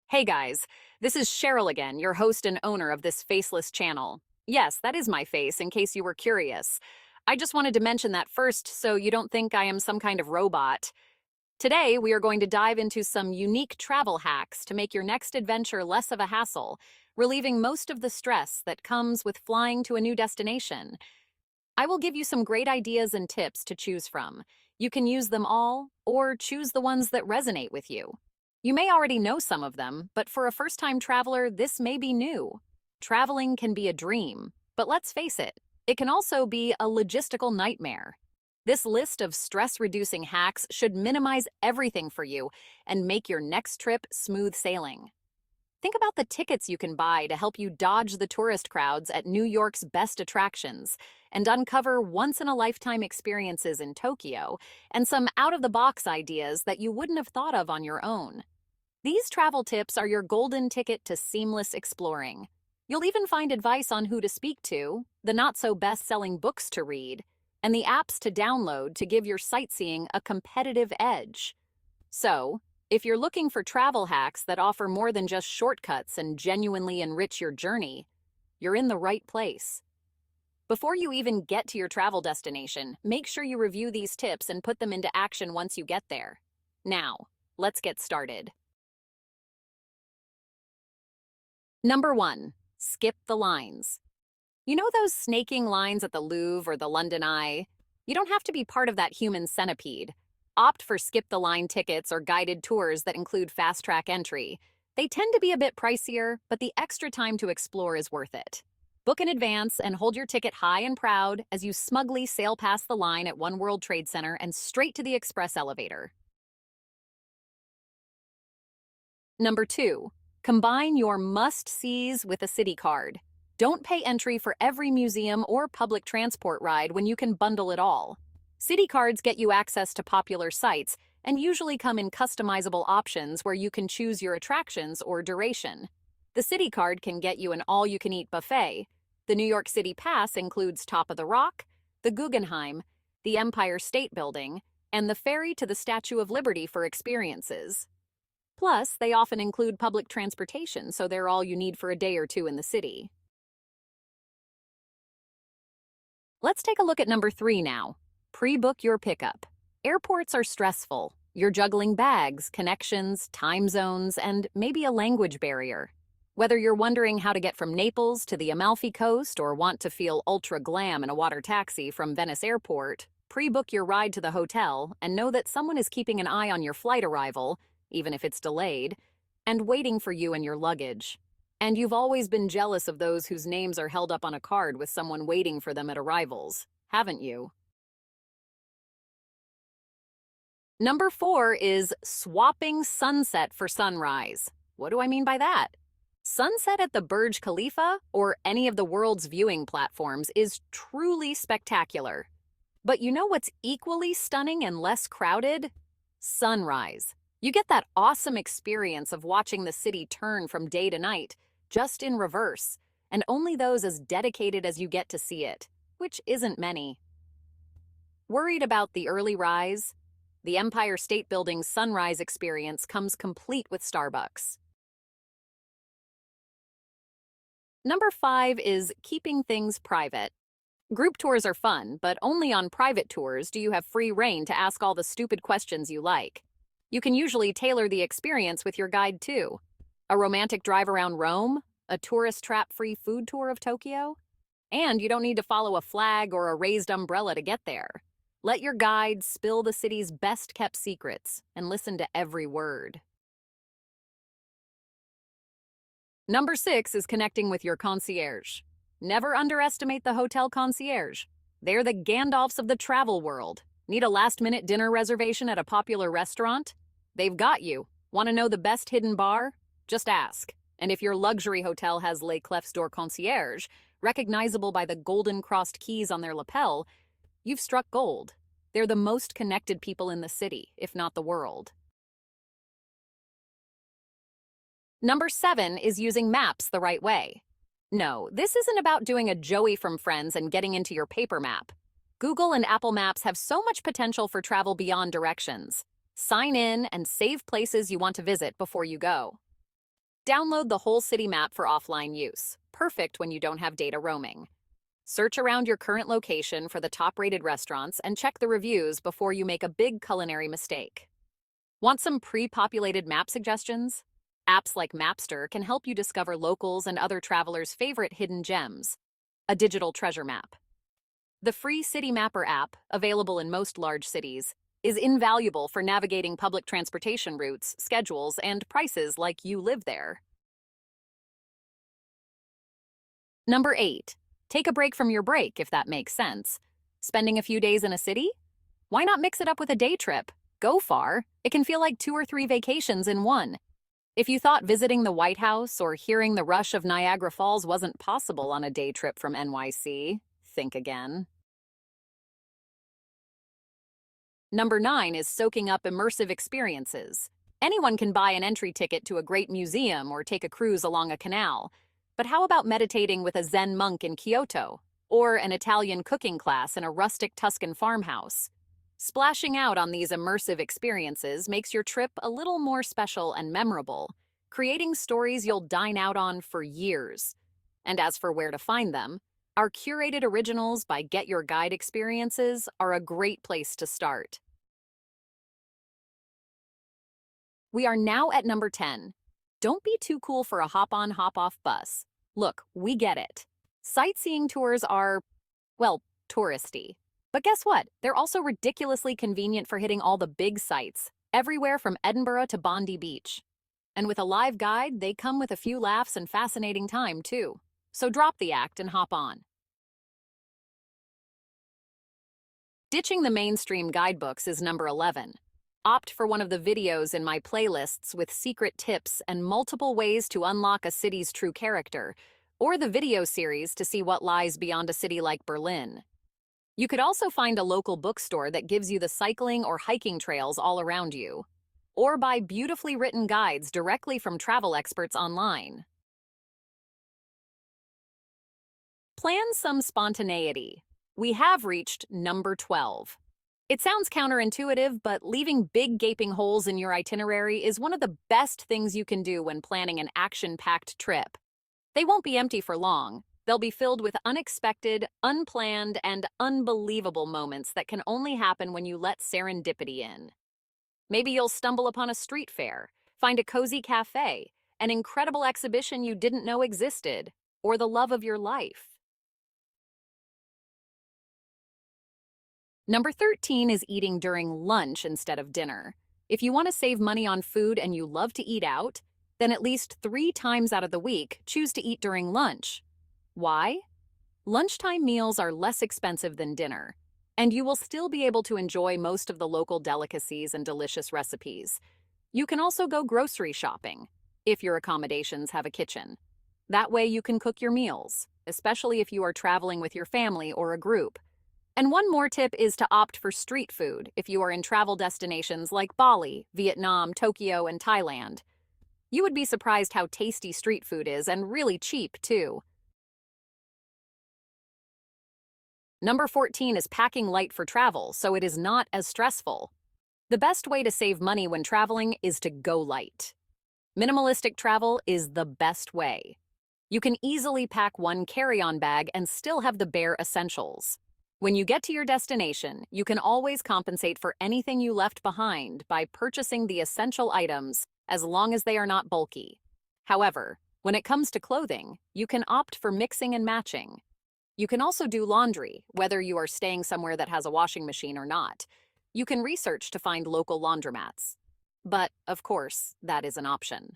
Hey guys, this is Cheryl again, your host and owner of this faceless channel. Yes, that is my face, in case you were curious. I just wanted to mention that first so you don't think I am some kind of robot. Today, we are going to dive into some unique travel hacks to make your next adventure less of a hassle, relieving most of the stress that comes with flying to a new destination. I will give you some great ideas and tips to choose from. You can use them all, or choose the ones that resonate with you. You may already know some of them, but for a first-time traveler, this may be new. Traveling can be a dream, but let's face it, it can also be a logistical nightmare. This list of stress-reducing hacks should minimize everything for you and make your next trip smooth sailing. Think about the tickets you can buy to help you dodge the tourist crowds at New York's best attractions and uncover once-in-a-lifetime experiences in Tokyo and some out-of-the-box ideas that you wouldn't have thought of on your own. These travel tips are your golden ticket to seamless exploring. You'll even find advice on who to speak to, the not-so-best-selling books to read, and the apps to download to give your sightseeing a competitive edge. So, if you're looking for travel hacks that offer more than just shortcuts and genuinely enrich your journey, you're in the right place. Before you even get to your travel destination, make sure you review these tips and put them into action once you get there. Now, let's get started. Number 1. Skip the lines. You know those snaking lines at the Louvre or the London Eye? You don't have to be part of that human centipede. Opt for skip-the-line tickets or guided tours that include fast-track entry. They tend to be a bit pricier, but the extra time to explore is worth it. Book in advance and hold your ticket high and proud as you smugly sail past the line at One World Trade Center and straight to the express elevator. Number 2. Combine your must-sees with a city card. Don't pay entry for every museum or public transport ride when you can bundle it all. City cards get you access to popular sites and usually come in customizable options where you can choose your attractions or duration. The City card can get you an all-you-can-eat buffet. The New York City Pass includes Top of the Rock, the Guggenheim, the Empire State Building, and the ferry to the Statue of Liberty for experiences. Plus, they often include public transportation, so they're all you need for a day or two in the city. Let's take a look at number 3 now. Pre-book your pickup. Airports are stressful. You're juggling bags, connections, time zones, and maybe a language barrier. Whether you're wondering how to get from Naples to the Amalfi Coast or want to feel ultra glam in a water taxi from Venice Airport, pre-book your ride to the hotel and know that someone is keeping an eye on your flight arrival, even if it's delayed, and waiting for you and your luggage. And you've always been jealous of those whose names are held up on a card with someone waiting for them at arrivals, haven't you? Number 4 is swapping sunset for sunrise. What do I mean by that? Sunset at the Burj Khalifa or any of the world's viewing platforms is truly spectacular. But you know what's equally stunning and less crowded? Sunrise. You get that awesome experience of watching the city turn from day to night, just in reverse, and only those as dedicated as you get to see it, which isn't many. Worried about the early rise? The Empire State Building's sunrise experience comes complete with Starbucks. Number 5 is keeping things private. Group tours are fun, but only on private tours do you have free rein to ask all the stupid questions you like. You can usually tailor the experience with your guide too. A romantic drive around Rome, a tourist trap-free food tour of Tokyo, and you don't need to follow a flag or a raised umbrella to get there. Let your guide spill the city's best-kept secrets and listen to every word. Number 6 is connecting with your concierge. Never underestimate the hotel concierge. They're the Gandalfs of the travel world. Need a last-minute dinner reservation at a popular restaurant? They've got you. Want to know the best hidden bar? Just ask. And if your luxury hotel has Les Clefs d'Or concierge, recognizable by the golden crossed keys on their lapel, you've struck gold. They're the most connected people in the city, if not the world. Number 7 is using maps the right way. No, this isn't about doing a Joey from Friends and getting into your paper map. Google and Apple Maps have so much potential for travel beyond directions. Sign in and save places you want to visit before you go. Download the whole city map for offline use, perfect when you don't have data roaming. Search around your current location for the top-rated restaurants and check the reviews before you make a big culinary mistake. Want some pre-populated map suggestions? Apps like Mapster can help you discover locals and other travelers' favorite hidden gems, a digital treasure map. The free City Mapper app, available in most large cities, is invaluable for navigating public transportation routes, schedules, and prices like you live there. Number 8. Take a break from your break, if that makes sense. Spending a few days in a city? Why not mix it up with a day trip? Go far. It can feel like 2 or 3 vacations in one. If you thought visiting the White House or hearing the rush of Niagara Falls wasn't possible on a day trip from NYC, think again. Number 9 is soaking up immersive experiences. Anyone can buy an entry ticket to a great museum or take a cruise along a canal. But how about meditating with a Zen monk in Kyoto, or an Italian cooking class in a rustic Tuscan farmhouse? Splashing out on these immersive experiences makes your trip a little more special and memorable, creating stories you'll dine out on for years. And as for where to find them, our curated originals by GetYourGuide experiences are a great place to start. We are now at number 10. Don't be too cool for a hop-on, hop-off bus. Look, we get it. Sightseeing tours are, well, touristy. But guess what? They're also ridiculously convenient for hitting all the big sites, everywhere from Edinburgh to Bondi Beach. And with a live guide, they come with a few laughs and fascinating time, too. So drop the act and hop on. Ditching the mainstream guidebooks is number 11. Opt for one of the videos in my playlists with secret tips and multiple ways to unlock a city's true character, or the video series to see what lies beyond a city like Berlin. You could also find a local bookstore that gives you the cycling or hiking trails all around you, or buy beautifully written guides directly from travel experts online. Plan some spontaneity. We have reached number 12. It sounds counterintuitive, but leaving big gaping holes in your itinerary is one of the best things you can do when planning an action-packed trip. They won't be empty for long. They'll be filled with unexpected, unplanned, and unbelievable moments that can only happen when you let serendipity in. Maybe you'll stumble upon a street fair, find a cozy cafe, an incredible exhibition you didn't know existed, or the love of your life. Number 13 is eating during lunch instead of dinner. If you want to save money on food and you love to eat out, then at least 3 times out of the week, choose to eat during lunch. Why? Lunchtime meals are less expensive than dinner, and you will still be able to enjoy most of the local delicacies and delicious recipes. You can also go grocery shopping, if your accommodations have a kitchen. That way you can cook your meals, especially if you are traveling with your family or a group. And one more tip is to opt for street food if you are in travel destinations like Bali, Vietnam, Tokyo, and Thailand. You would be surprised how tasty street food is, and really cheap, too. Number 14 is packing light for travel, so it is not as stressful. The best way to save money when traveling is to go light. Minimalistic travel is the best way. You can easily pack one carry-on bag and still have the bare essentials. When you get to your destination, you can always compensate for anything you left behind by purchasing the essential items, as long as they are not bulky. However, when it comes to clothing, you can opt for mixing and matching. You can also do laundry, whether you are staying somewhere that has a washing machine or not. You can research to find local laundromats. But, of course, that is an option.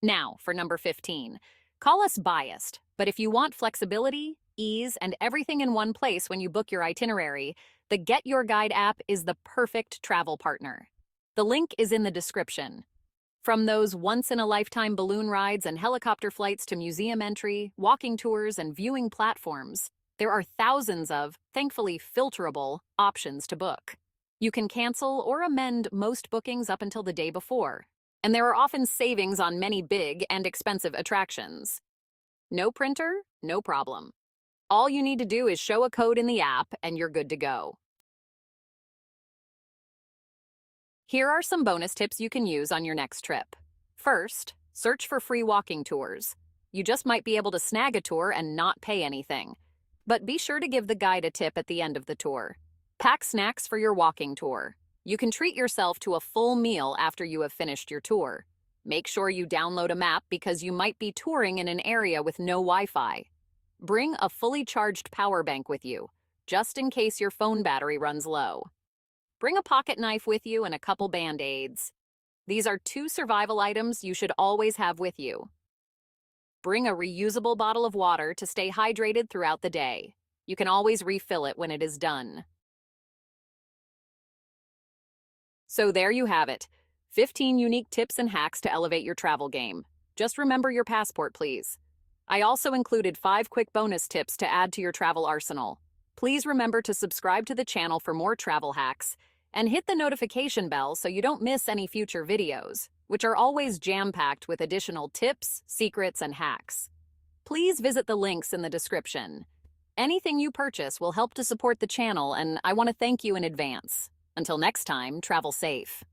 Now, for number 15. Call us biased, but if you want flexibility, ease, and everything in one place when you book your itinerary, the GetYourGuide app is the perfect travel partner. The link is in the description. From those once-in-a-lifetime balloon rides and helicopter flights to museum entry, walking tours, and viewing platforms, there are thousands of, thankfully filterable, options to book. You can cancel or amend most bookings up until the day before, and there are often savings on many big and expensive attractions. No printer? No problem. All you need to do is show a code in the app and you're good to go. Here are some bonus tips you can use on your next trip. First, search for free walking tours. You just might be able to snag a tour and not pay anything. But be sure to give the guide a tip at the end of the tour. Pack snacks for your walking tour. You can treat yourself to a full meal after you have finished your tour. Make sure you download a map because you might be touring in an area with no Wi-Fi. Bring a fully charged power bank with you, just in case your phone battery runs low. Bring a pocket knife with you and a couple Band-Aids. These are 2 survival items you should always have with you. Bring a reusable bottle of water to stay hydrated throughout the day. You can always refill it when it is done. So there you have it. 15 unique tips and hacks to elevate your travel game. Just remember your passport, please. I also included 5 quick bonus tips to add to your travel arsenal. Please remember to subscribe to the channel for more travel hacks and hit the notification bell so you don't miss any future videos, which are always jam-packed with additional tips, secrets, and hacks. Please visit the links in the description. Anything you purchase will help to support the channel, and I want to thank you in advance. Until next time, travel safe.